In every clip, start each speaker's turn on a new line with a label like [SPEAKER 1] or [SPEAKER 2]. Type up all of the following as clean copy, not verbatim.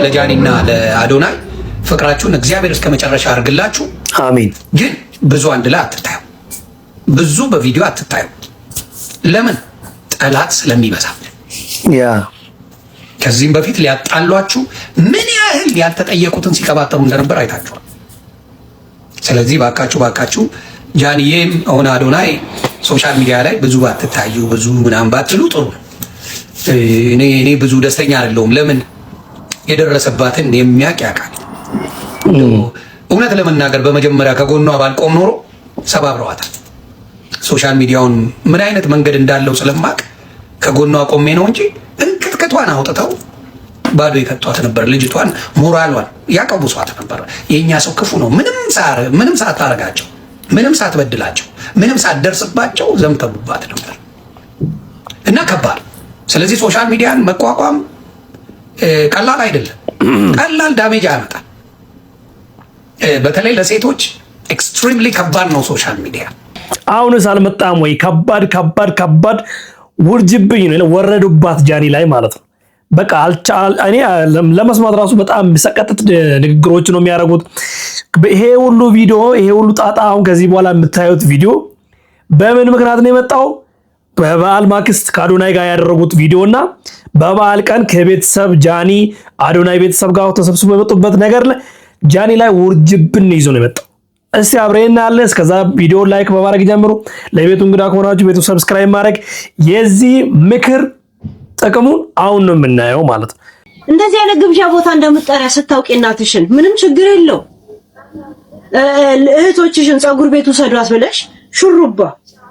[SPEAKER 1] ለጃኒና ለአዶናይ ፍቅራችሁን እግዚአብሔር እስከ መጨረሻ አድርግላችሁ።
[SPEAKER 2] አሜን።
[SPEAKER 1] ግን ብዙ አንድ ላይ አትታዩ፣ ብዙ በቪዲዮ አትታዩ። ለምን? ጠላት ስለሚበዛ።
[SPEAKER 2] ያ
[SPEAKER 1] ከዚህም በፊት ሊያጣሏችሁ ምን ያህል ያልተጠየቁትን ሲቀባጠሩ እንደነበር አይታችኋል። ስለዚህ ባካችሁ ጃኒዬም ሆነ አዶናይ ሶሻል ሚዲያ ላይ ብዙ ባትታዩ፣ ብዙ ምናምን ባትሉ ጥሩ ነው። እኔ ብዙ ደስተኛ አይደለሁም። ለምን? የደረሰባትን የሚያውቅ ያውቃል። እውነት ለመናገር በመጀመሪያ ከጎኗ ባልቆም ኖሮ ሰባብረዋታል። ሶሻል ሚዲያውን ምን አይነት መንገድ እንዳለው ስለማቅ ከጎኗ ቆሜ ነው እንጂ እንቅጥቅጧን አውጥተው ባዶ የከቷት ነበር። ልጅቷን ሞራሏን ያቀውሷት ነበር። የእኛ ሰው ክፉ ነው። ምንም ሳታረጋቸው፣ ምንም ሳትበድላቸው፣ ምንም ሳትደርስባቸው ዘምተቡባት ነበር እና ከባድ። ስለዚህ ሶሻል ሚዲያን መቋቋም ቀላል አይደለም። ቀላል ዳሜጅ ያመጣል። በተለይ ለሴቶች ኤክስትሪምሊ ከባድ ነው ሶሻል ሚዲያ።
[SPEAKER 2] አሁንስ አልመጣም ወይ? ከባድ ውርጅብኝ ነው ወረዱባት ጃኒ ላይ ማለት ነው። በቃ እኔ ለመስማት ራሱ በጣም የሚሰቀጥጥ ንግግሮች ነው የሚያደርጉት። ይሄ ሁሉ ቪዲዮ፣ ይሄ ሁሉ ጣጣ፣ አሁን ከዚህ በኋላ የምታዩት ቪዲዮ በምን ምክንያት ነው የመጣው? በበዓል ማግስት ከአዶናይ ጋር ያደረጉት ቪዲዮና በበዓል ቀን ከቤተሰብ ጃኒ አዶናይ ቤተሰብ ጋር ተሰብስቦ የመጡበት ነገር ጃኒ ላይ ውርጅብን ይዞ ነው የመጣው። እስቲ አብረን ያለ እስከዛ ቪዲዮ ላይክ በማድረግ ጀምሩ። ለቤቱ እንግዳ ከሆናችሁ ቤቱ ሰብስክራይብ ማድረግ። የዚህ ምክር ጥቅሙን አሁን ነው የምናየው ማለት ነው።
[SPEAKER 3] እንደዚህ አይነት ግብዣ ቦታ እንደምትጠሪያ ስታውቂ እናትሽን ምንም ችግር የለው። እህቶችሽን ፀጉር ቤት ውሰዷት ብለሽ ሹሩባ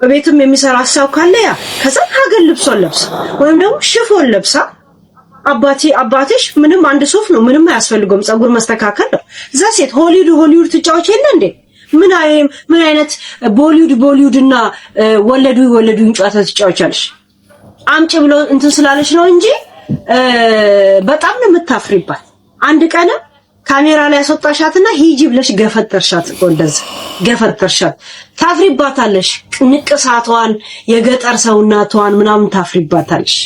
[SPEAKER 3] በቤትም የሚሰራ ሀሳብ ካለ ያ ከዛ ሀገር ልብሷን ለብሳ ወይም ደግሞ ሽፎን ለብሳ አባትሽ ምንም አንድ ሱፍ ነው፣ ምንም አያስፈልገውም፣ ፀጉር መስተካከል ነው። እዛ ሴት ሆሊውድ ትጫወች የለ እንዴ? ምን አይነት ቦሊውድ እና ወለዱን ጨዋታ ትጫወቻለሽ? አምጪ ብሎ እንትን ስላለሽ ነው እንጂ በጣም ነው የምታፍሪባት። አንድ ቀንም ካሜራ ላይ ያስወጣሻትና ሂጂ ብለሽ ገፈተርሻት እኮ እንደዛ ገፈተርሻት። ታፍሪባታለሽ። ንቅሳቷን፣ የገጠር ሰውናቷን ምናምን ታፍሪባታለሽ።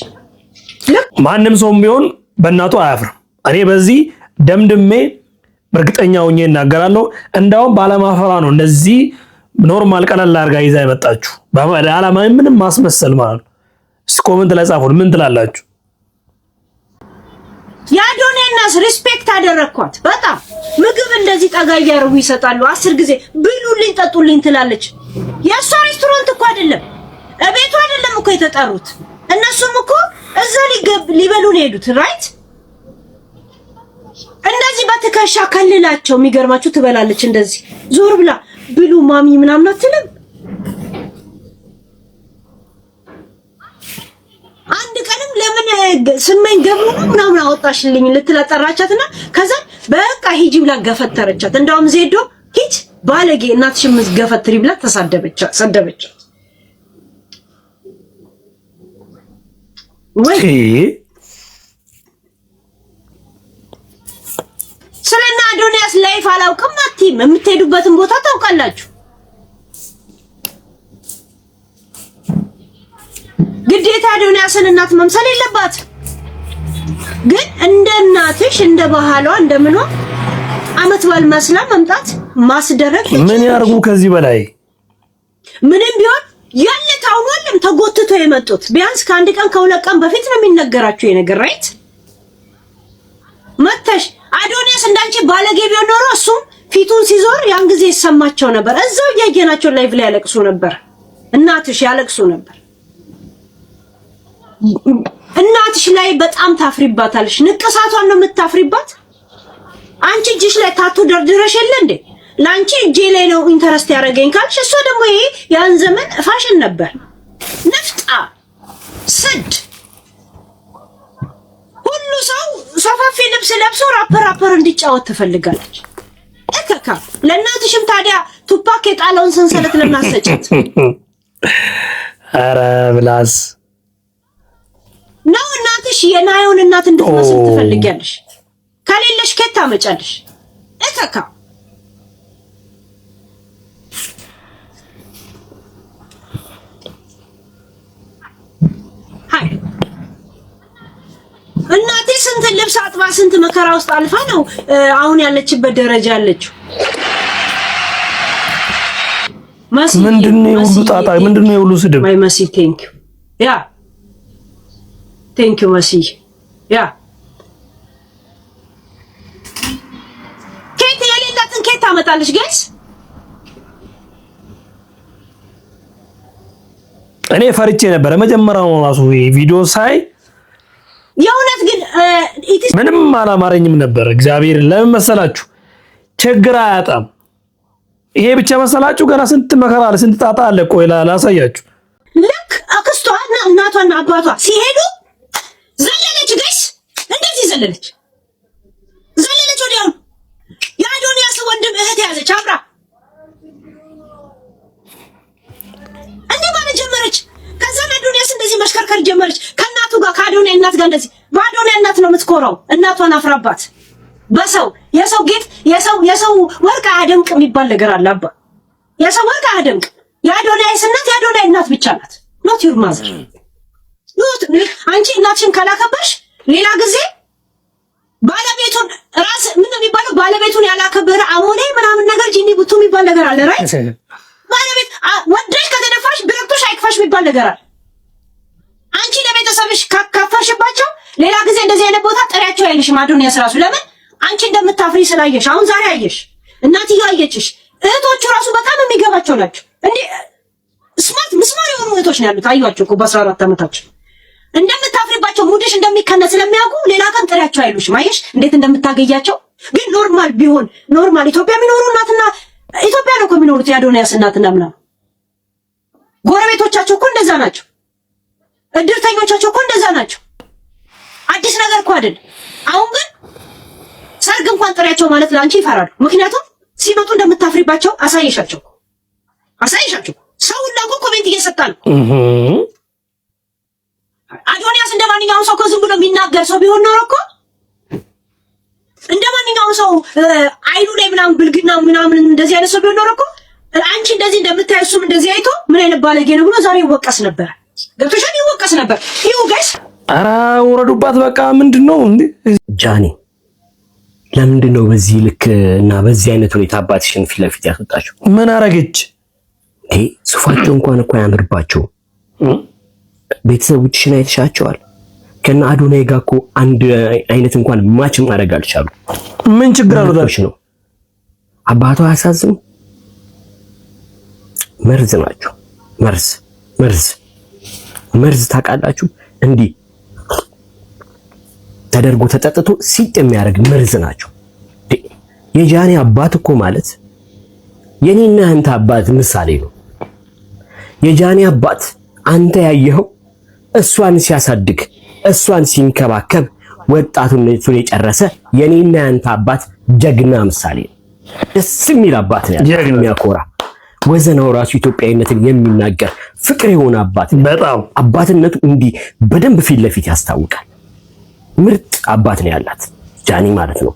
[SPEAKER 2] ማንም ሰው ቢሆን በእናቱ አያፍርም። እኔ በዚህ ደምድሜ በእርግጠኛ ሆኜ እናገራለሁ። እንዳውም ባለማፈራ ነው እንደዚህ ኖርማል ቀለል አድርጋ ይዛ የመጣችሁ። በዓላማ ምንም ማስመሰል ማለት ነው። ኮሜንት ላይ ጻፉን። ምን ትላላችሁ?
[SPEAKER 3] የአዶናይናስ ሪስፔክት አደረኳት በጣም። ምግብ እንደዚህ ጠጋ እያደረጉ ይሰጣሉ። 10 ጊዜ ብሉልኝ ጠጡልኝ ትላለች። የእሷ ሬስቶራንት እኮ አይደለም፣ እቤቱ አይደለም እኮ የተጠሩት። እነሱም እኮ እዛ ሊበሉ ነው የሄዱት። ራይት እንደዚህ በትከሻ ከልላቸው። የሚገርማችሁ ትበላለች እንደዚህ ዞር ብላ ብሉ ማሚ ምናምን አትልም። አንድ ቀንም ለምን ስመኝ ገብሩ ነው ምናምን አወጣሽልኝ ልትላጠራቻትና ከዛ በቃ ሂጂ ብላ ገፈተረቻት። እንዳውም ዜዶ ሂጅ ባለጌ እናትሽም ገፈትሪ ብላ ሰደበቻት። ወይ ስለና አዶናይስ ላይፍ አላውቅም አትይም። የምትሄዱበትን ቦታ ታውቃላችሁ። ግዴታ አዶናይስን እናት መምሰል የለባት። ግን እንደ እናትሽ እንደ ባህሏ እንደምኗ አመት ባል መስላ መምጣት ማስደረግ
[SPEAKER 2] ምን ያርጉ? ከዚህ በላይ
[SPEAKER 3] ምንም ቢሆን ያለ ታውኗልም ተጎትቶ የመጡት ቢያንስ ከአንድ ቀን ከሁለት ቀን በፊት ነው የሚነገራችሁ የነገር ራይት። መተሽ አዶናይስ እንዳንቺ ባለጌ ቢሆን ኖሮ እሱም ፊቱን ሲዞር ያን ጊዜ ይሰማቸው ነበር። እዛው ያየናቸው ላይቭ ላይ ያለቅሱ ነበር። እናትሽ ያለቅሱ ነበር። እናትሽ ላይ በጣም ታፍሪባታለሽ። ንቅሳቷን ነው የምታፍሪባት። አንቺ እጅሽ ላይ ታቱ ደርድረሽ የለ እንዴ? ላንቺ እጄ ላይ ነው ኢንተረስት ያደረገኝ ካልሽ፣ እሷ ደግሞ ይሄ ያን ዘመን ፋሽን ነበር። ነፍጣ ስድ ሁሉ ሰው ሰፋፊ ልብስ ለብሶ ራፐር እንዲጫወት ትፈልጋለች። እከካ ለእናትሽም ታዲያ ቱፓክ የጣለውን ሰንሰለት ለማሰጨት
[SPEAKER 2] ኧረ ብላስ
[SPEAKER 3] ነው። እናትሽ የናዮን እናት እንድትመስል ትፈልጊያለሽ። ከሌለሽ ከታ መጫለሽ እከካ እናቴ ስንት ልብስ አጥባ ስንት መከራ ውስጥ አልፋ ነው አሁን ያለችበት ደረጃ ያለችው።
[SPEAKER 2] ምንድነው ሁሉ ጣጣ? ምንድነው ሁሉ ስድብ?
[SPEAKER 3] ማይ መሲ ቴንክ ዩ ቴንክ ዩ መሲ ኬት የሌላትን ኬት ታመጣለች ጋይስ።
[SPEAKER 2] እኔ ፈርቼ ነበር መጀመሪያው ራሱ ቪዲዮ ሳይ
[SPEAKER 3] የእውነት ግን
[SPEAKER 2] ምንም አላማረኝም ነበር። እግዚአብሔር ለምን መሰላችሁ? ችግር አያጣም። ይሄ ብቻ መሰላችሁ? ገና ስንት መከራ አለ፣ ስንት ጣጣ አለ። ቆይ ላሳያችሁ።
[SPEAKER 3] ልክ አክስቷና እናቷና አባቷ ሲሄዱ ዘለለች ጋይስ፣ እንደዚህ ዘለለች ወዲያው የአዶንያስ ወንድም እህት ያዘች አብራ እንዲህ ማለት ጀመረች። ከዛ አዶንያስ እንደዚህ መሽከርከር ጀመረች ከእናቱ ጋር ከአዶንያ እናት ጋር እንደዚህ። በአዶንያ እናት ነው የምትኮራው፣ እናቷን አፍራባት። በሰው የሰው ጌጥ የሰው ወርቅ አያደምቅ የሚባል ነገር አለ። አባ የሰው ወርቅ አያደምቅ። የአዶንያስ እናት የአዶንያ እናት ብቻ ናት። ኖት ዩር ማዘር ኖት። አንቺ እናትሽን ካላከበርሽ ሌላ ጊዜ ባለቤቱን ራስ ምን የሚባለው ባለቤቱን ያላከበረ አሞኔ ምናምን ነገር ጂኒ ቡቱ የሚባል ነገር አለ። ራይት ባለቤት ወደሽ ከተደፋሽ ብረክቶሽ አይክፋሽ የሚባል ነገር አለ። አንቺ ለቤተሰብሽ ካፈርሽባቸው ሌላ ጊዜ እንደዚህ አይነት ቦታ ጥሪያቸው አይልሽም። አዶንያስ ራሱ ለምን አንቺ እንደምታፍሪ ስላየሽ አሁን ዛሬ አየሽ። እናትዬ አየችሽ። እህቶቹ ራሱ በጣም የሚገባቸው ናቸው። እንዴ ስማርት ምስማር የሆኑ እህቶች ነው ያሉት። አዩዋቸው እኮ በ14 ዓመታቸው እንደምታፍሪባቸው ሙድሽ እንደሚከነስ ስለሚያውቁ ሌላ ቀን ጥሪያቸው አይሉሽም። አየሽ እንዴት እንደምታገያቸው። ግን ኖርማል ቢሆን ኖርማል ኢትዮጵያ የሚኖሩ እናትና ኢትዮጵያ ነው እኮ የሚኖሩት የአዶንያስ እናትና ምናምን ጎረቤቶቻቸው እኮ እንደዛ ናቸው። እድርተኞቻቸው እኮ እንደዛ ናቸው። አዲስ ነገር እኮ አይደል። አሁን ግን ሰርግ እንኳን ጥሪያቸው ማለት ለአንቺ ይፈራሉ። ምክንያቱም ሲመጡ እንደምታፍሪባቸው አሳየሻቸው። ሰው ሁላ እኮ ኮሜንት እየሰጣ ነው። አዶንያስ እንደ ማንኛውም ሰው እኮ ዝም ብሎ የሚናገር ሰው ቢሆን ኖሮ እኮ እንደ ማንኛውም ሰው አይኑ ላይ ምናምን ብልግና ምናምን እንደዚህ አይነት ሰው ቢሆን ኖሮ እኮ አንቺ እንደዚህ እንደምታይ እሱም እንደዚህ አይቶ ምን አይነት ባለጌ ነው ብሎ ዛሬ ይወቀስ ነበር። ገብቶሻል? ይወቀስ ነበር። ይኸው ጋይስ፣
[SPEAKER 2] ኧረ ወረዱባት በቃ። ምንድነው እንዴ
[SPEAKER 4] ጃኒ? ለምንድን ነው በዚህ ልክ እና በዚህ አይነት ሁኔታ አባትሽን ፊት ለፊት ያስወጣችሁ?
[SPEAKER 2] ምን አረገች?
[SPEAKER 4] ሱፋቸው እንኳን እኮ ያምርባቸው። ቤተሰቦችሽን አይተሻቸዋል? ከና አዶናይ ጋር እኮ አንድ አይነት እንኳን ማች ማድረግ አልቻሉ።
[SPEAKER 2] ምን ችግር አለሽ ነው?
[SPEAKER 4] አባቷ አያሳዝኑ? መርዝ ናቸው። መርዝ ታውቃላችሁ? እንዲህ ተደርጎ ተጠጥቶ ሲጥ የሚያደርግ መርዝ ናቸው። የጃኒ አባት እኮ ማለት የኔና አንተ አባት ምሳሌ ነው። የጃኒ አባት አንተ ያየኸው እሷን ሲያሳድግ እሷን ሲንከባከብ ወጣቱነቱን የጨረሰ የኔና አንተ አባት ጀግና ምሳሌ ነው። ደስ የሚል አባት ነው ያለው፣ የሚያኮራ ወዘናው ራሱ ኢትዮጵያዊነትን የሚናገር ፍቅር የሆነ አባት ነው። በጣም አባትነቱ እንዲህ በደንብ ፊት ለፊት ያስታውቃል። ምርጥ አባት ነው ያላት ጃኒ ማለት ነው።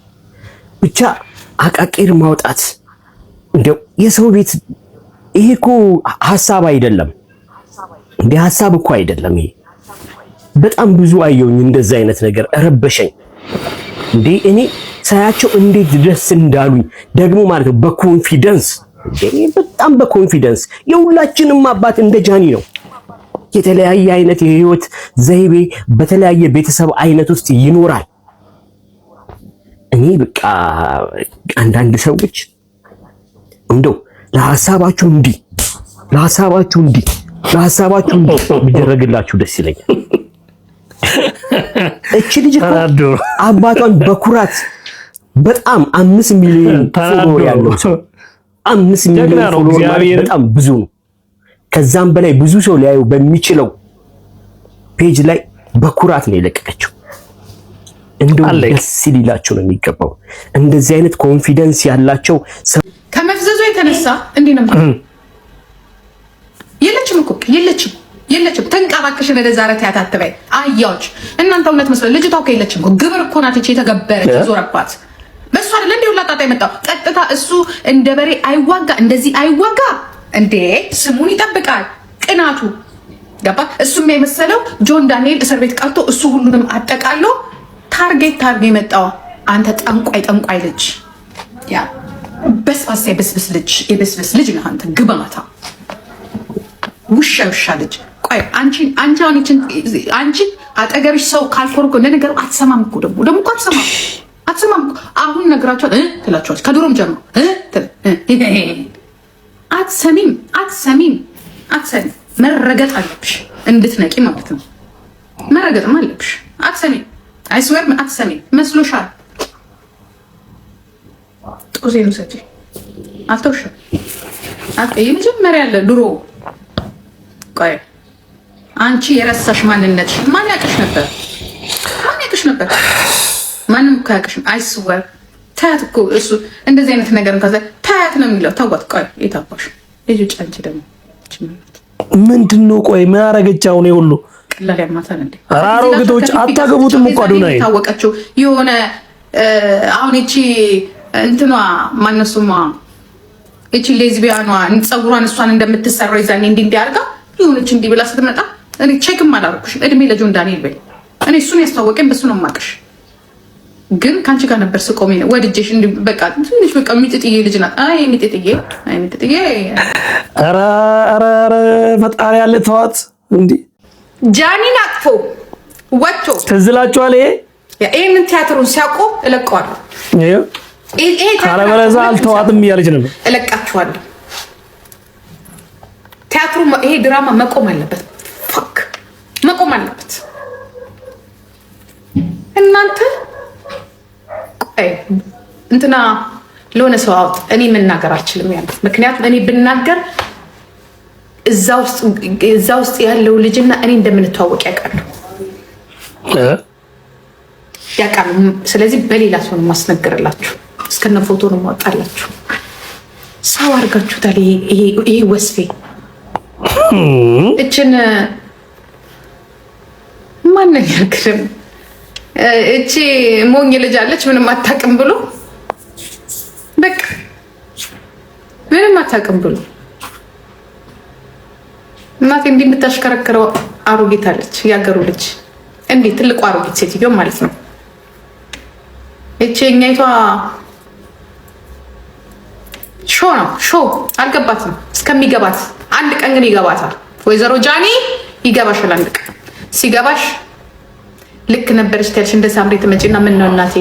[SPEAKER 4] ብቻ አቃቂር ማውጣት እንደው የሰው ቤት ይሄ እኮ ሐሳብ አይደለም እንደ ሐሳብ እኮ አይደለም። ይሄ በጣም ብዙ አየሁኝ እንደዛ አይነት ነገር ረበሸኝ። እንዴ እኔ ሳያቸው እንዴት ደስ እንዳሉኝ ደግሞ ማለት ነው በኮንፊደንስ በጣም በኮንፊደንስ የሁላችንም አባት እንደ ጃኒ ነው። የተለያየ አይነት የህይወት ዘይቤ በተለያየ ቤተሰብ አይነት ውስጥ ይኖራል። እኔ በቃ አንዳንድ ሰዎች እንደው ለሐሳባችሁ እንዲህ ቢደረግላችሁ ደስ ይለኛል። እቺ ልጅ እኮ አባቷን በኩራት በጣም 5 ሚሊዮን ፎሎወር ያለው ሰው 5 ሚሊዮን ፎሎወር በጣም ብዙ ነው። ከዛም በላይ ብዙ ሰው ሊያዩ በሚችለው ፔጅ ላይ በኩራት ነው የለቀቀችው። እንደው ደስ ሊላቸው ነው የሚገባው። እንደዚህ አይነት ኮንፊደንስ ያላቸው
[SPEAKER 5] ከመፍዘዙ የተነሳ እንዲህ ነው። የለችም ተንቃባክሽን ወደ ዛሬ ያታተበይ አያዎች እናንተ እውነት መስለ ልጅቷ እኮ የለችም እኮ ግብር እኮ ናት እቺ የተገበረች ዞረባት። በሷ አይደል እንዴ ሁላ ጣጣ የመጣው ቀጥታ እሱ እንደ በሬ አይዋጋ እንደዚህ አይዋጋ እንዴ ስሙን ይጠብቃል። ቅናቱ ገባ። እሱም የመሰለው ጆን ዳንኤል እስር ቤት ቀርቶ እሱ ሁሉንም አጠቃሎ ታርጌት የመጣው አንተ ጠንቋይ ልጅ ያ በስባሳ የበስበስ ልጅ ነህ አንተ ግባታ ውሻ ልጅ። ቆይ አንቺ አጠገብሽ ሰው ካልኮርኮ ለነገሩ አትሰማም እኮ ደግሞ እኮ አትሰማም። አሁን ነግራችኋል ትላችኋል። ከድሮም ጀምሮ አትሰሚም። መረገጥ አለብሽ እንድትነቂ ማለት ነው። መረገጥም አለብሽ። አትሰሚም። አይስወር አትሰሚም መስሎሻል። ጡዜኑ ሰጪ አልተውሽም። የመጀመሪያ ያለ ድሮ ቆይ አንቺ የረሳሽ ማንነትሽ ማን ያውቅሽ ነበር? ማንም እኮ ያውቅሽም። አይስወር ታያት እኮ እሱ እንደዚህ አይነት ነገር ከዛ ታያት ነው የሚለው። ተዋት። ቆይ የታባሽ ልጅ አንቺ ደግሞ
[SPEAKER 2] ምንድነው? ቆይ ምን አረገች አሁን? ይሁሉ
[SPEAKER 5] ቀላል ያማታል እንዴ?
[SPEAKER 2] አሮግቶች አታገቡትም እኮ አዶናይ
[SPEAKER 5] ታወቀችው የሆነ አሁን እቺ እንትኗ ማነሱማ እቺ ሌዝቢያኗ ጸጉሯን እሷን እንደምትሰራው ይዛኔ እንዲህ አድርጋ ይሁንች እንዲህ ብላ ስትመጣ እኔ ቼክም አላደረኩሽም። እድሜ ለጆን ዳንኤል በይ። እኔ እሱን ያስታወቀኝ በሱ ነው የማውቅሽ። ግን ከአንቺ ጋር ነበር ስቆም ወድጄሽ እንዲህ በቃ ትንሽ በቃ ሚጥጥዬ ልጅ ናት። አይ ሚጥጥዬ
[SPEAKER 2] ኧረ ፈጣሪ ያለ ተዋት። እንዲህ
[SPEAKER 5] ጃኒን አቅፎ ወጥቶ
[SPEAKER 2] ትዝ እላችኋል።
[SPEAKER 5] ይሄንን ቲያትሩን ሲያቆም እለቀዋለሁ።
[SPEAKER 2] ካለበለዚያ አልተዋትም እያለች ነበር።
[SPEAKER 5] እለቃችኋለሁ። ቲያትሩ ይሄ ድራማ መቆም አለበት። ፋክ መቆም አለበት። እናንተ ቆይ እንትና ለሆነ ሰው አውጥ እኔ መናገር አልችልም ያለው ምክንያቱም እኔ ብናገር እዛ ውስጥ ያለው ልጅና እኔ እንደምንተዋወቅ ያውቃሉ። ስለዚህ በሌላ ሰው ነው ማስነገርላችሁ። እስከነ ፎቶ ነው ማወጣላችሁ። ሰው አድርጋችሁታል። ይሄ ወስፌ እችን ማንኛ ያርግልም እቺ ሞኝ ልጅ አለች ምንም አታውቅም ብሎ በቃ ምንም አታውቅም ብሎ እናቴ እንዲህ የምታሽከረክረው አሮጊት አለች። ያገሩ ልጅ እንዴ ትልቁ አሮጊት ሴትዮ ማለት ነው። እቺ እኛይቷ ሾ አልገባትም። እስከሚገባት አንድ ቀን ግን ይገባታል። ወይዘሮ ጃኒ ይገባሻል። አንድ ቀን ሲገባሽ ልክ ነበረች ትያለሽ። እንደ ሳምሪ ትመጪና ምን ነው እናቴ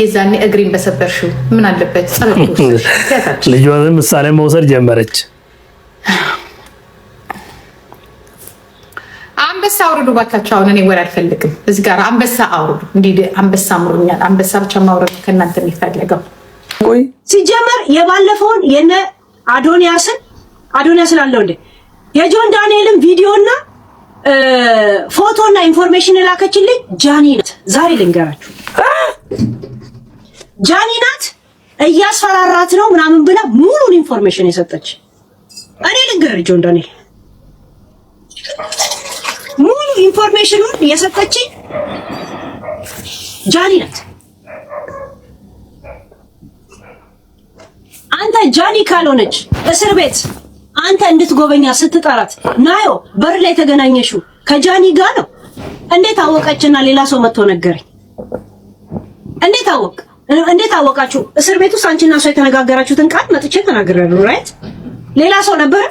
[SPEAKER 5] የዛኔ እግሬን በሰበርሽው ምን አለበት ጸሎት ትያታለሽ።
[SPEAKER 2] ልጇን ምሳሌ መውሰድ ጀመረች።
[SPEAKER 5] አንበሳ አውርዱ ባካችሁ። አሁን እኔ ወሬ አልፈልግም። እዚህ ጋር አንበሳ አውርዱ። እንዴ አንበሳ አምሮኛል። አንበሳ ብቻ ማውረድ ከእናንተ የሚፈልገው
[SPEAKER 2] ቆይ
[SPEAKER 3] ሲጀመር የባለፈውን የነ አዶንያስን አለው እንዴ የጆን ዳንኤልን ቪዲዮና ፎቶና ኢንፎርሜሽን የላከችልኝ ጃኒ ናት። ዛሬ ልንገራችሁ ጃኒ ናት እያስፈራራት ነው ምናምን ብላ ሙሉን ኢንፎርሜሽን የሰጠች። እኔ ልንገር ጆን ዳንኤል ሙሉ ኢንፎርሜሽኑን የሰጠች ጃኒ ናት። አንተ ጃኒ ካልሆነች እስር ቤት አንተ እንድትጎበኛ ስትጠራት ናዮ በር ላይ ተገናኘሽው ከጃኒ ጋር ነው። እንዴት አወቀችና ሌላ ሰው መጥቶ ነገረኝ? እንዴት አወቃችሁ? እስር ቤት ውስጥ አንቺና ሰው የተነጋገራችሁትን ቃል መጥቼ ተናግሬያለሁ። ራይት ሌላ ሰው ነበር።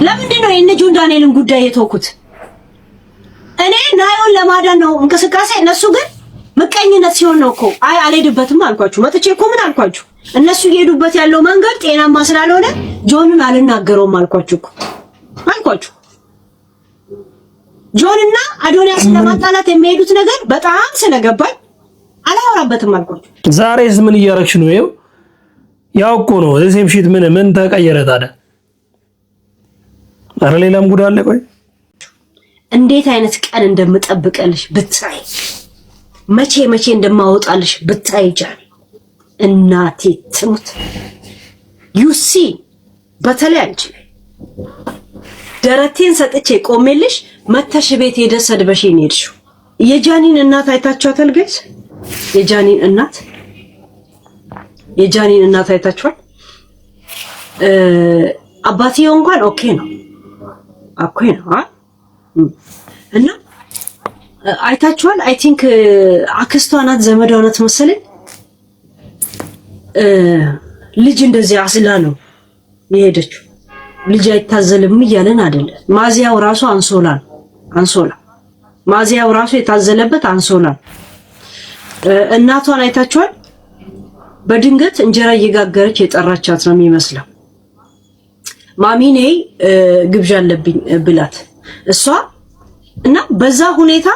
[SPEAKER 3] ለምንድን ነው የነ ጆን ዳንኤልን ጉዳይ የተውኩት? እኔ ናዮን ለማዳን ነው እንቅስቃሴ። እነሱ ግን ምቀኝነት ሲሆን ነው እኮ አይ አልሄድበትም አልኳችሁ። መጥቼ እኮ ምን አልኳችሁ? እነሱ እየሄዱበት ያለው መንገድ ጤናማ ስላልሆነ ጆንን አልናገረውም አልኳችሁ እኮ አልኳችሁ። ጆንና አዶንያስን ለማጣላት የሚሄዱት ነገር በጣም ስለገባኝ አላወራበትም አልኳችሁ።
[SPEAKER 2] ዛሬስ ምን እያረግሽ ነው? ይኸው ያው እኮ ነው እዚህም ሺት ምን ተቀየረ ታዲያ? አረ ሌላም ጉድ አለ። ቆይ
[SPEAKER 3] እንዴት አይነት ቀን እንደምጠብቀልሽ ብታይ፣ መቼ እንደማወጣልሽ ብታይ ጃኒ እናቴ ትሙት ዩሲ በተለይ አንቺ ደረቴን ሰጥቼ ቆሜልሽ መተሽ ቤት ሄደሽ ሰድበሽኝ ሄድሽው። የጃኒን እናት አይታችኋታል ጋይስ? የጃኒን እናት አይታችኋል? አባትየው እንኳን ኦኬ ነው እና አይታችኋል። አይ ቲንክ አክስቷ ናት ዘመዷ ናት መሰለኝ ልጅ እንደዚህ አስላ ነው የሄደችው። ልጅ አይታዘልም እያለን አይደለም። ማዚያው ራሱ አንሶላ ማዚያው ራሱ የታዘለበት አንሶላ። እናቷን አይታችኋል። በድንገት እንጀራ እየጋገረች የጠራቻት ነው የሚመስለው። ማሚኔ ግብዣ አለብኝ ብላት እሷ እና በዛ ሁኔታ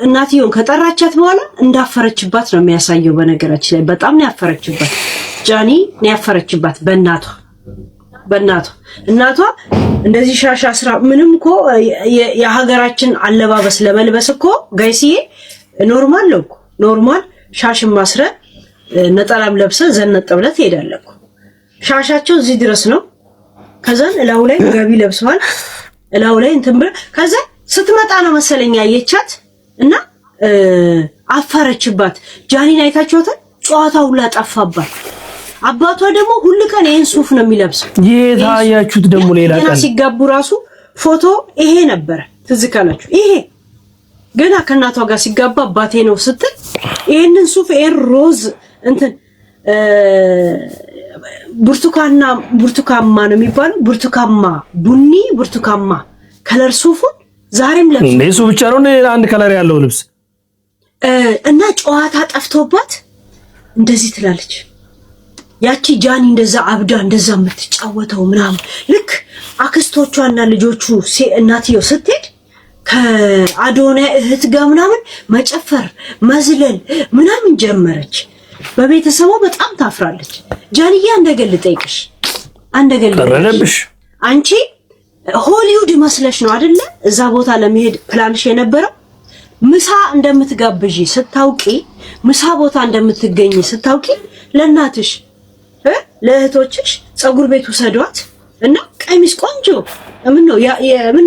[SPEAKER 3] እናትየውን ከጠራቻት በኋላ እንዳፈረችባት ነው የሚያሳየው። በነገራችን ላይ በጣም ነው ያፈረችባት። ጃኒ ነው ያፈረችባት በእናቷ እናቷ እንደዚህ ሻሻ ስራ ምንም እኮ የሀገራችን አለባበስ ለመልበስ እኮ ጋይስዬ ኖርማል ነው እኮ ኖርማል ሻሽን ማስረ ነጠላም ለብሰ ዘነጥ ብለህ ትሄዳለህ እኮ። ሻሻቸው እዚህ ድረስ ነው። ከዛን እላው ላይ ጋቢ ለብሰዋል። እላው ላይ እንትን ብለ ከዛ ስትመጣ ነው መሰለኛ ያየቻት እና አፈረችባት። ጃኒን አይታችኋታል። ጨዋታው ሁላ ጠፋባት። አባቷ ደግሞ ሁሉ ቀን ይሄን ሱፍ ነው የሚለብሰው።
[SPEAKER 2] የታያችሁት ደግሞ ሌላ ቀን
[SPEAKER 3] ሲጋቡ ራሱ ፎቶ ይሄ ነበረ። ትዝ ካላችሁ ይሄ ገና ከእናቷ ጋር ሲጋባ አባቴ ነው ስትል ይሄንን ሱፍ ሮዝ እንትን ብርቱካማ ነው የሚባለው። ብርቱካማ ቡኒ ብርቱካማ ከለር ሱፉን ዛሬም ለብሶ
[SPEAKER 2] እሱ ብቻ ነው አንድ ከለር ያለው ልብስ
[SPEAKER 3] እና ጨዋታ ጠፍቶባት እንደዚህ ትላለች። ያቺ ጃኒ እንደዛ አብዳ እንደዛ የምትጫወተው ምናምን ልክ አክስቶቿና ልጆቹ እናትየው ስትሄድ ከአዶናይ እህት ጋር ምናምን መጨፈር መዝለል ምናምን ጀመረች። በቤተሰቧ በጣም ታፍራለች። ጃኒያ እንደገል ጠይቅሽ አንደገልሽ አንቺ ሆሊውድ መስለሽ ነው አይደለ እዛ ቦታ ለመሄድ ፕላንሽ የነበረው? ምሳ እንደምትጋብዢ ስታውቂ ምሳ ቦታ እንደምትገኝ ስታውቂ ለእናትሽ ለእህቶችሽ ፀጉር ቤት ወሰዷት እና ቀሚስ ቆንጆ ምን ነው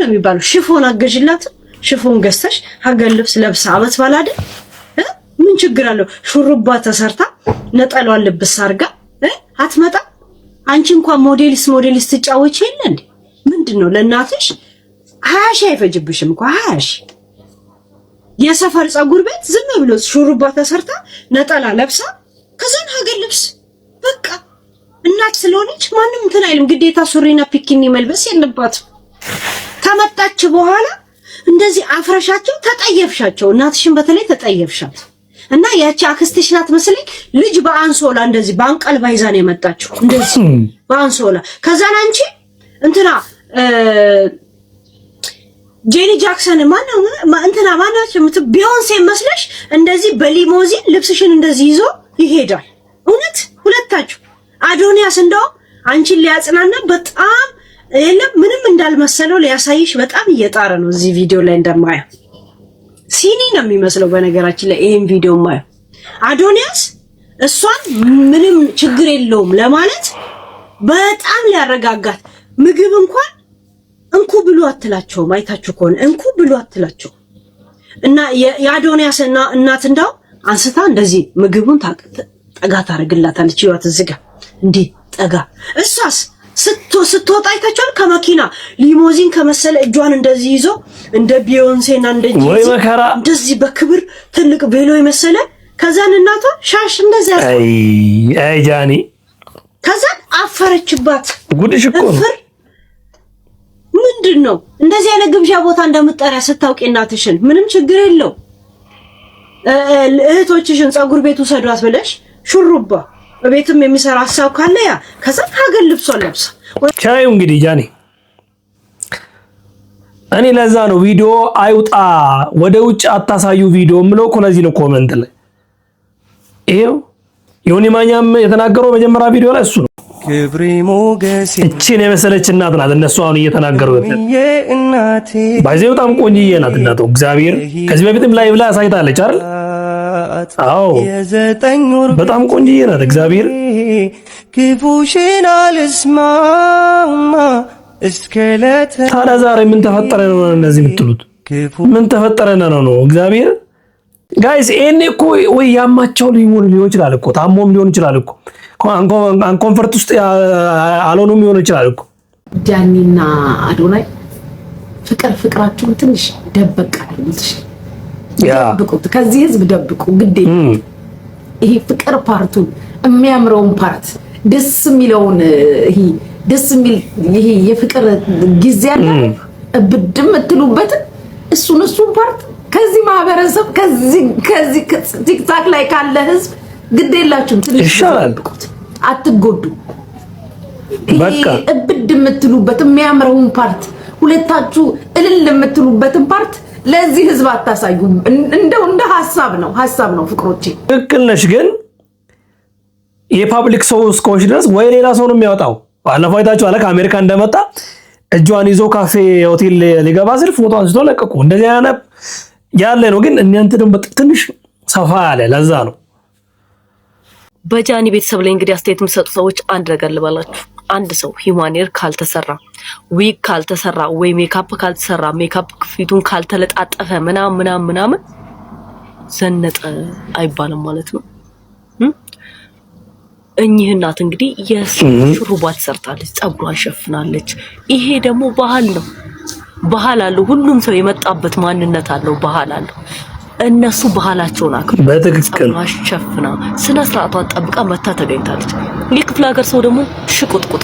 [SPEAKER 3] የሚባለው ሽፎን አገዥላት። ሽፎን ገዝተሽ ሀገር ልብስ ለብሳ አመት ባል አይደል ምን ችግር አለው? ሹሩባ ተሰርታ ነጠላዋን ልብስ አድርጋ አትመጣ? አንቺ እንኳን ሞዴሊስት ትጫወች የለ እንዴ? ምንድነው ለእናትሽ 20 ሺህ አይፈጅብሽም እኮ 20 ሺህ የሰፈር ፀጉር ቤት ዝም ብሎ ሹሩባ ተሰርታ ነጠላ ለብሳ ከዛን ሀገር ልብስ በቃ እናት ስለሆነች ማንም እንትን አይልም። ግዴታ ሱሪና ፒኪኒ መልበስ የለባትም። ከመጣች በኋላ እንደዚህ አፍረሻቸው ተጠየፍሻቸው። እናትሽን በተለይ ተጠየፍሻት እና ያቺ አክስትሽ ናት መሰለኝ ልጅ በአንሶላ እንደዚህ በአንቀልባ ይዛ ነው የመጣችው እንደዚህ በአንሶላ። ከዛን አንቺ እንትና ጄኒ ጃክሰን ማናቸው ቢዮንሴ መስለሽ እንደዚህ በሊሞዚን ልብስሽን እንደዚህ ይዞ ይሄዳል። እውነት ሁለታችሁ አዶኒያስ እንደው አንቺን ሊያጽናና በጣም የለም ምንም እንዳልመሰለው ሊያሳይሽ በጣም እየጣረ ነው። እዚህ ቪዲዮ ላይ እንደማየው ሲኒ ነው የሚመስለው። በነገራችን ላይ ይሄን ቪዲዮ ማየው አዶኒያስ እሷን ምንም ችግር የለውም ለማለት በጣም ሊያረጋጋት ምግብ እንኳን እንኩ ብሉ አትላቸውም። አይታችሁ ከሆነ እንኩ ብሉ አትላቸው እና የአዶኒያስ እናት እንደው አንስታ እንደዚህ ምግቡን ጠጋ ታረግላታለች። ይዋት እዚህ ጋር እንዴ ጠጋ። እሷስ ስትወጣ አይታችኋል። ከመኪና ሊሞዚን ከመሰለ እጇን እንደዚህ ይዞ እንደ ቢዮንሴና እንደ ጂጂ እንደዚህ በክብር ትልቅ ቬሎ የመሰለ ከዛን እናቷ ሻሽ እንደዚህ
[SPEAKER 2] አይ ጃኒ
[SPEAKER 3] ከዛን አፈረችባት።
[SPEAKER 2] ጉድሽ እኮ
[SPEAKER 3] ምንድነው እንደዚህ አይነት ግብዣ ቦታ እንደምትጠሪያ ስታውቂ እናትሽን ምንም ችግር የለው እህቶችሽን ፀጉር ቤት ወሰዷት ብለሽ ሹሩባ በቤትም የሚሰራ ሐሳብ ካለ ያ ከዛ ሀገር ልብሷን ለብሳ
[SPEAKER 2] ቻዩ። እንግዲህ ጃኒ እኔ ለዛ ነው ቪዲዮ አይውጣ ወደ ውጭ አታሳዩ ቪዲዮ ምለው እኮ ለዚህ ነው ኮሜንት ላይ ይሄው ዮኒ ማኛም የተናገረው መጀመሪያ ቪዲዮ ላይ እሱ ነው።
[SPEAKER 6] ክብሬ ሞገሴ
[SPEAKER 2] እቺን የመሰለች እናት ናት። እነሱ አሁን እየተናገሩ ባይዘው በጣም ቆንጆዬ ናት እናቱ። እግዚአብሔር ከዚህ በፊትም ላይ ብላ ሳይታለች አይደል? አዎ በጣም ቆንጆዬ ናት። እግዚአብሔር
[SPEAKER 6] ክፉሽን አልስማማ እስከለተ
[SPEAKER 2] ታዲያ ዛሬ ምን ተፈጠረ ነው እንደዚህ የምትሉት? ምን ተፈጠረ ነው? እግዚአብሔር ጋይስ እኔ እኮ ወይ ያማቸው ሊሆን ይችላል እኮ ታሞም ሊሆን ይችላል እኮ አንኮንፈርት ውስጥ አልሆኑም ሊሆን ይችላል እኮ።
[SPEAKER 5] ጃኒና አዶናይ ፍቅራቸውን ትንሽ ደበቅ አድርጉት።
[SPEAKER 7] ደብቁት፣ ከዚህ ህዝብ ደብቁ ግዴ። ይሄ ፍቅር ፓርቱን የሚያምረውን ፓርት ደስ የሚለውን ይሄ ደስ የሚል ይሄ የፍቅር ጊዜ አለ ብድም የምትሉበት እሱን ፓርት ከዚህ ማህበረሰብ ከዚህ ቲክታክ ላይ ካለ ህዝብ ግድ የላችሁም። ትንሽ ደብቁት፣ አትጎዱ። በቃ እብድ የምትሉበት የሚያምረውን ፓርት ሁለታችሁ እልል የምትሉበትን ፓርት ለዚህ ህዝብ አታሳዩም። እንደው እንደ ሐሳብ ነው ፍቅሮቼ። ትክክል ነሽ፣ ግን የፓብሊክ ሰው እስከሆንሽ ድረስ ወይ ሌላ ሰው ነው የሚያወጣው። ባለፈው አይታችሁ አለ ከአሜሪካ እንደመጣ እጇን ይዞ ካፌ ሆቴል ሊገባ ስል ፎቶ አንስቶ ለቀቁ። እንደዚህ ያለ ነው። ግን እናንተ ደግሞ ትንሽ ሰፋ ያለ ለዛ ነው።
[SPEAKER 8] በጃኒ ቤተሰብ ላይ እንግዲህ አስተያየት የምትሰጡ ሰዎች አንድ ነገር ልበላችሁ። አንድ ሰው ሂውማኔር ካልተሰራ፣ ዊግ ካልተሰራ፣ ወይ ሜካፕ ካልተሰራ፣ ሜካፕ ፊቱን ካልተለጣጠፈ ምናምን ዘነጠ አይባልም ማለት ነው። እኚህ እናት እንግዲህ የሹሩባ ተሰርታለች፣ ጸጉሯን ሸፍናለች። ይሄ ደግሞ ባህል ነው። ባህል አለው። ሁሉም ሰው የመጣበት ማንነት አለው፣ ባህል አለው። እነሱ ባህላቸውን አክብረው በትክክል ሸፍና ስነ ስርዓቷን ጠብቃ መታ ተገኝታለች። የክፍለ ሀገር ሰው ደግሞ ሽቁጥቁጥ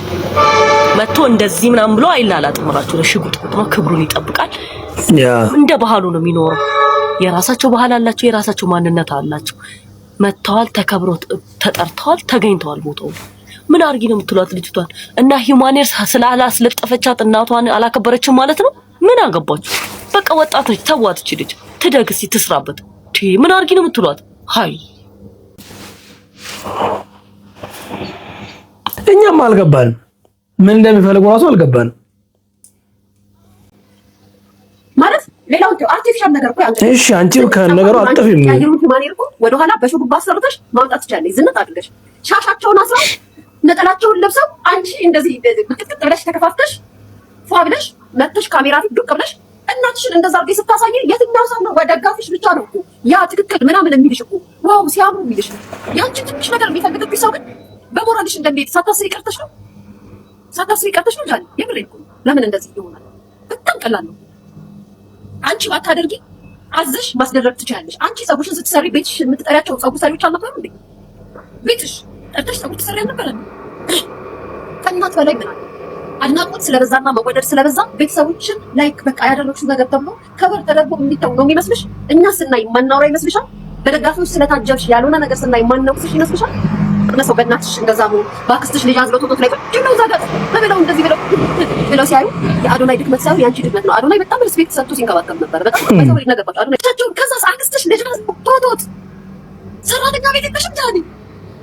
[SPEAKER 8] መጥቶ እንደዚህ ምናምን ብሎ አይላላጥም። ራሱ ለሽቁጥቁጥ ነው፣ ክብሩን ይጠብቃል። እንደ ባህሉ ነው የሚኖረው። የራሳቸው ባህል አላቸው፣ የራሳቸው ማንነት አላቸው። መተዋል፣ ተከብረው ተጠርተዋል፣ ተገኝተዋል ቦታው። ምን አርጊ ነው የምትሏት ልጅቷን? እና ሂውማኔር ስላላስለጠፈቻት እናቷን አላከበረችም ማለት ነው። ምን አገባችሁ? በቃ ወጣቶች ተዋት፣ እቺ ልጅ ትደግስ ትስራበት። ምን አርጊ ነው የምትሏት? ሃይ
[SPEAKER 2] እኛም አልገባንም፣ ምን እንደሚፈልጉ ራሱ አልገባንም
[SPEAKER 3] ማለት ሌላው አርቲፊሻል ነገር እኮ ያንተ።
[SPEAKER 2] እሺ አንቺ ከነገሩ አጥፊም
[SPEAKER 3] ያየሩት ማኔር እኮ ወደ ኋላ በሹሩባ አሰርተሽ ማውጣት ትችላለሽ። ዝንጥ አድርገሽ ሻሻቸውን አስረው ነጠላቸውን ለብሰው አንቺ እንደዚህ ብቅጥቅጥ ብለሽ ተከፋፍተሽ ፏ ብለሽ መጥተሽ ካሜራ ፊት ዱቅ ብለሽ እናትሽን እንደዛ አድርገሽ ስታሳይ የትኛው ሰው ነው ወደጋፊሽ? ብቻ ነው እኮ ያ ትክክል ምናምን የሚልሽ እኮ ዋው ሲያምሩ የሚልሽ። ያንቺ ትንሽ ነገር የሚፈልግብሽ ሰው ግን በሞራልሽ እንደሚሄድ ሳታስሪ ቀርተሽ ነው ጃኒ። የምሬን እኮ ለምን እንደዚህ ይሆናል? በጣም ቀላል ነው። አንቺ ባታደርጊ አዘሽ ማስደረግ ትችላለሽ። አንቺ ጸጉርሽን ስትሰሪ ቤትሽ የምትጠሪያቸው ጸጉር ሰሪዎች አልነበሩ እንዴ? ቤትሽ ጠርተሽ ጸጉር ትሰሪ አልነበረ? ከእናት በላይ ምን አለ? አድናቆት ስለበዛና መወደድ ስለበዛ ቤተሰቦችን ላይክ በቃ ያደረግሽው ነገር ተብሎ ከበር ተደርጎ የሚተው ነው የሚመስልሽ? እኛ ስናይ ማናወራ ይመስልሻል? በደጋፊዎች ስለታጀብሽ ያልሆነ ነገር ስናይ ማናውስሽ ይመስልሻል? እነሱ በእናትሽ እንደዛ ነው ባክስትሽ ልጅ አዝለው ቶቶት ላይ ቁጭ ነው ዛጋት በበለው እንደዚህ ብለው ሲያዩ የአዶናይ ድክመት ሳይሆን ያንቺ ድክመት ነው። አዶናይ በጣም ሪስፔክት ሰጥቶ ሲንከባከብ ነበር። በጣም በሰው ነገር ባጣ አዶናይ ታቸው ከዛስ አክስትሽ ልጅ ቶቶት ሰራተኛ ቤት ተሽም ጃኒ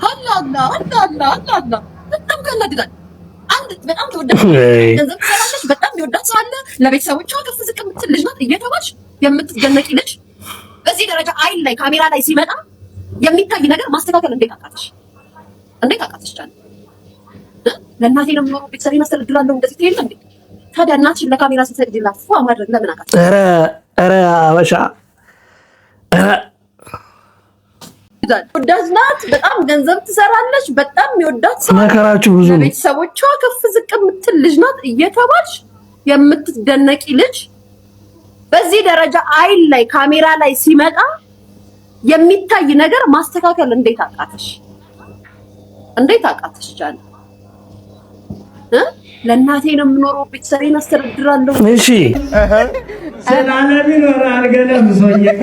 [SPEAKER 3] አላ በጣም ቀላል አንድ በጣም ተወዳጅ ገንዘብ ትሰራለች። በጣም ይወዳት ሰው አለ። ለቤተሰቦቿ ከፍ ዝቅ የምትል ልጅ ናት እየተባልሽ የምትገነቂ ልጅ በዚህ ደረጃ አይን ላይ ካሜራ ላይ ሲመጣ የሚታይ ነገር ማስተካከል እንዴት አቃተሽ? ጃኒ? ለእናቴ ነው የምኖረው ቤተሰቤን አስተዳድራለሁ እንደዚህ ትሄድ እንዴ? ታዲያ እናትሽን ለካሜራ ስትሰግጂላት ፏ ማድረግ ለምን አቃተሽ?
[SPEAKER 2] ኧረ አበሻ
[SPEAKER 3] ወዳጅ ናት። በጣም ገንዘብ ትሰራለች። በጣም ይወዳት ሰው
[SPEAKER 2] መከራችሁ ብዙ ነው።
[SPEAKER 3] ቤተሰቦቿ ከፍ ዝቅ የምትል ልጅ ናት እየተባልሽ የምትደነቂ ልጅ በዚህ ደረጃ አይን ላይ ካሜራ ላይ ሲመጣ የሚታይ ነገር ማስተካከል እንዴት አቃተሽ? ጃኒ? ለእናቴ ነው የምኖረው ቤተሰቤን አስተዳድራለሁ።
[SPEAKER 2] እሺ
[SPEAKER 9] ሰላም ይኖራል ገለም ሶየካ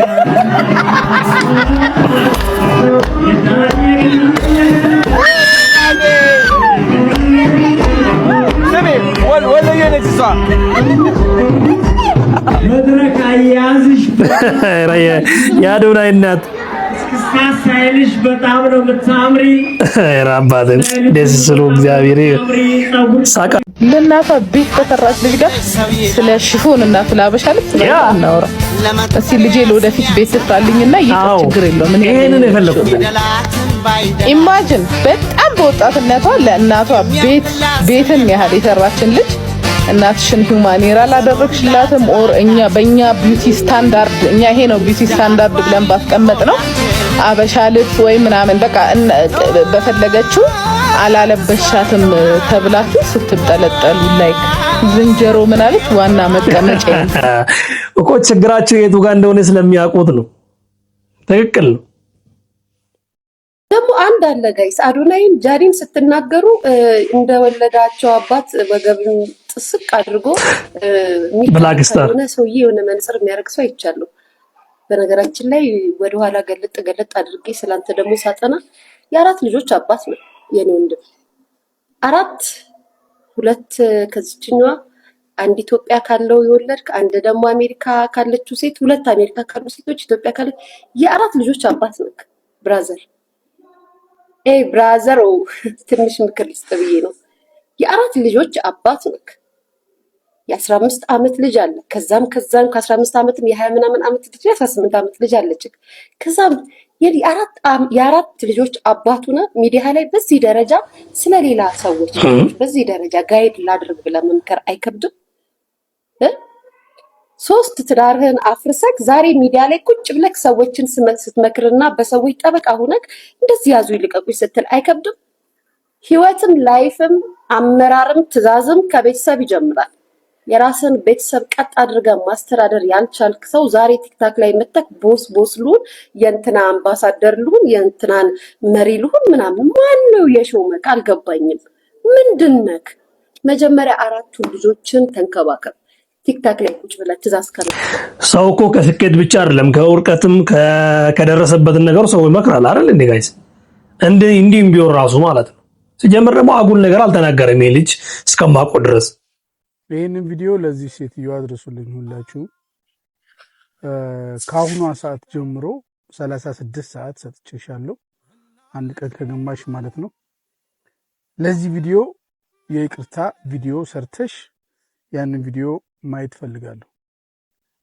[SPEAKER 9] መድረክ አያዝሽ
[SPEAKER 2] የአዶናይ እናት
[SPEAKER 9] ስታይልሽ በጣም ነው የምታምሪ።
[SPEAKER 2] ራባትን ደስ ስሉ እግዚአብሔር ሳቃ
[SPEAKER 10] ለእናቷ ቤት ከሰራች ልጅ ጋር ስለ ሽፎን እና ስለ አበሻ ልብስ እናወራ እስኪ። ልጄ ለወደፊት ቤት ስራልኝና ችግር የለውም። ምን
[SPEAKER 2] ይሄንን የፈለኩት
[SPEAKER 10] ኢማጂን በጣም በወጣትነቷ ለእናቷ ቤትን ያህል የሰራችን ልጅ እናትሽን ሂውማኔር አላደረግሽላትም ኦር እኛ በእኛ ቢዩቲ ስታንዳርድ እኛ ይሄ ነው ቢዩቲ ስታንዳርድ ብለን ባስቀመጥ ነው አበሻ ልብስ ወይ ምናምን በቃ በፈለገችው አላለበሻትም ተብላችሁ ስትጠለጠሉ ላይክ ዝንጀሮ ምናለች ዋና መቀመጫ
[SPEAKER 2] እኮ ችግራቸው የቱ ጋር እንደሆነ ስለሚያውቁት ነው። ትክክል ነው።
[SPEAKER 11] ደግሞ አንድ አለ ጋይስ፣ አዶናይን ጃኒን ስትናገሩ እንደወለዳቸው አባት ወገብን ጥስቅ አድርጎ
[SPEAKER 2] ብላክስታር
[SPEAKER 11] የሆነ ሰውዬ የሆነ መንጽር የሚያደርግ ሰው አይቻለሁ። በነገራችን ላይ ወደኋላ ገለጥ አድርጌ ስላንተ ደግሞ ሳጠና የአራት ልጆች አባት ነው የኔ ወንድም። ሁለት ከዚችኛዋ አንድ ኢትዮጵያ ካለው የወለድክ፣ አንድ ደግሞ አሜሪካ ካለችው ሴት፣ ሁለት አሜሪካ ካሉ ሴቶች ኢትዮጵያ ካለ የአራት ልጆች አባት ነክ ብራዘር። ብራዘር ትንሽ ምክር ልስጥ ብዬ ነው። የአራት ልጆች አባት ነክ። የ15 ዓመት ልጅ አለ። ከዛም ከ15 ዓመትም የ20 ምናምን ዓመት ልጅ 18 ዓመት ልጅ አለች። ከዛም የአራት ልጆች አባቱ ነህ። ሚዲያ ላይ በዚህ ደረጃ ስለሌላ ሰዎች በዚህ ደረጃ ጋይድ ላድርግ ብለህ መምከር አይከብድም? 3 ትዳርህን አፍርሰክ ዛሬ ሚዲያ ላይ ቁጭ ብለክ ሰዎችን ስትመክርና በሰዎች ጠበቃ ሆነክ እንደዚህ ያዙ ይልቀቁኝ ስትል አይከብድም? ህይወትም ላይፍም አመራርም ትዕዛዝም ከቤተሰብ ይጀምራል። የራስን ቤተሰብ ቀጥ አድርገህ ማስተዳደር ያልቻልክ ሰው ዛሬ ቲክታክ ላይ መተክ ቦስ ልሁን፣ የእንትና አምባሳደር ልሁን፣ የእንትናን መሪ ልሁን ምናምን ማን ነው የሾመክ? አልገባኝም። ምንድነክ? መጀመሪያ 4 ልጆችን ተንከባከብ። ቲክታክ ላይ ቁጭ ብለህ ትዕዛዝ
[SPEAKER 2] ሰው እኮ ከስኬት ብቻ አይደለም ከውርቀትም ከደረሰበትን ነገር ሰው ይመክራል አይደል እንዴ ጋይስ? እንዲህም ቢሆን ራሱ ማለት ነው። ሲጀምር ደግሞ አጉል ነገር አልተናገረም ይሄ ልጅ እስከማውቀው ድረስ።
[SPEAKER 12] ይህንን ቪዲዮ ለዚህ ሴትዮ አድርሱልኝ ሁላችሁ። ከአሁኗ ሰዓት ጀምሮ 36 ሰዓት ሰጥቼሻለሁ፣ አንድ ቀን ከግማሽ ማለት ነው። ለዚህ ቪዲዮ የይቅርታ ቪዲዮ ሰርተሽ ያንን ቪዲዮ ማየት ፈልጋለሁ።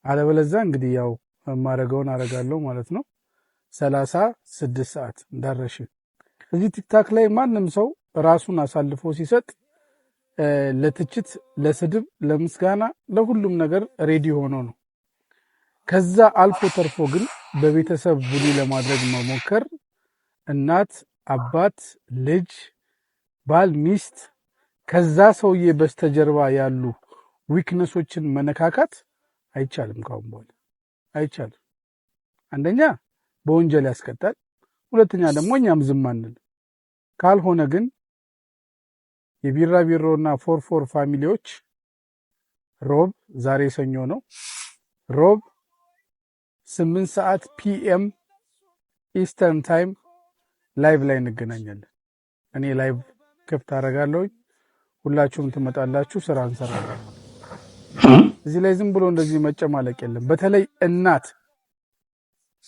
[SPEAKER 12] አለበለዚያ እንግዲህ ያው ማረገውን አረጋለሁ ማለት ነው። 36 ሰዓት እንዳረሽ እዚህ ቲክታክ ላይ ማንም ሰው ራሱን አሳልፎ ሲሰጥ ለትችት፣ ለስድብ፣ ለምስጋና፣ ለሁሉም ነገር ሬዲ ሆኖ ነው። ከዛ አልፎ ተርፎ ግን በቤተሰብ ቡሊ ለማድረግ መሞከር፣ እናት፣ አባት፣ ልጅ፣ ባል፣ ሚስት ከዛ ሰውዬ በስተጀርባ ያሉ ዊክነሶችን መነካካት አይቻልም። ካሁን በኋላ አይቻልም። አንደኛ በወንጀል ያስቀጣል፣ ሁለተኛ ደግሞ እኛም ዝም አንል። ካልሆነ ግን የቢራቢሮና ፎርፎር ፋሚሊዎች ሮብ፣ ዛሬ ሰኞ ነው፣ ሮብ 8 ሰዓት ፒኤም ኢስተርን ታይም ላይቭ ላይ እንገናኛለን። እኔ ላይቭ ክፍት አደርጋለሁ፣ ሁላችሁም ትመጣላችሁ፣ ስራ እንሰራለን። እዚህ ላይ ዝም ብሎ እንደዚህ መጨማለቅ የለም። በተለይ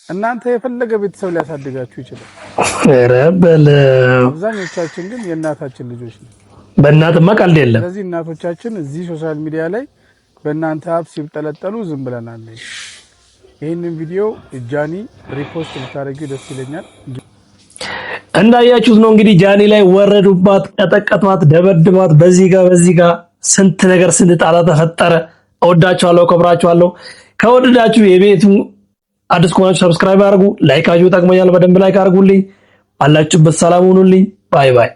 [SPEAKER 12] እናንተ የፈለገ ቤተሰብ ሊያሳድጋችሁ ይችላል። ረበለ አብዛኞቻችን ግን የእናታችን ልጆች ነን።
[SPEAKER 2] በእናትማ ቀልድ የለም።
[SPEAKER 12] ስለዚህ እናቶቻችን እዚህ ሶሻል ሚዲያ ላይ በእናንተ ሀብ ሲጠለጠሉ ዝም ብለናል። ይህንን ቪዲዮ ጃኒ ሪፖስት ልታደርጊው ደስ ይለኛል።
[SPEAKER 2] እንዳያችሁት ነው እንግዲህ ጃኒ ላይ ወረዱባት፣ ቀጠቀጧት፣ ደበድቧት። በዚህ ጋር ስንት ነገር ስንጣላ ተፈጠረ። እወዳችኋለሁ፣ ከብራችኋለሁ። ከወደዳችሁ የቤቱ አዲስ ከሆናችሁ ሰብስክራይብ አድርጉ። ላይካችሁ ጠቅሞኛል፣ በደንብ ላይክ አድርጉልኝ። ባላችሁበት ሰላም ሁኑልኝ። ባይ ባይ።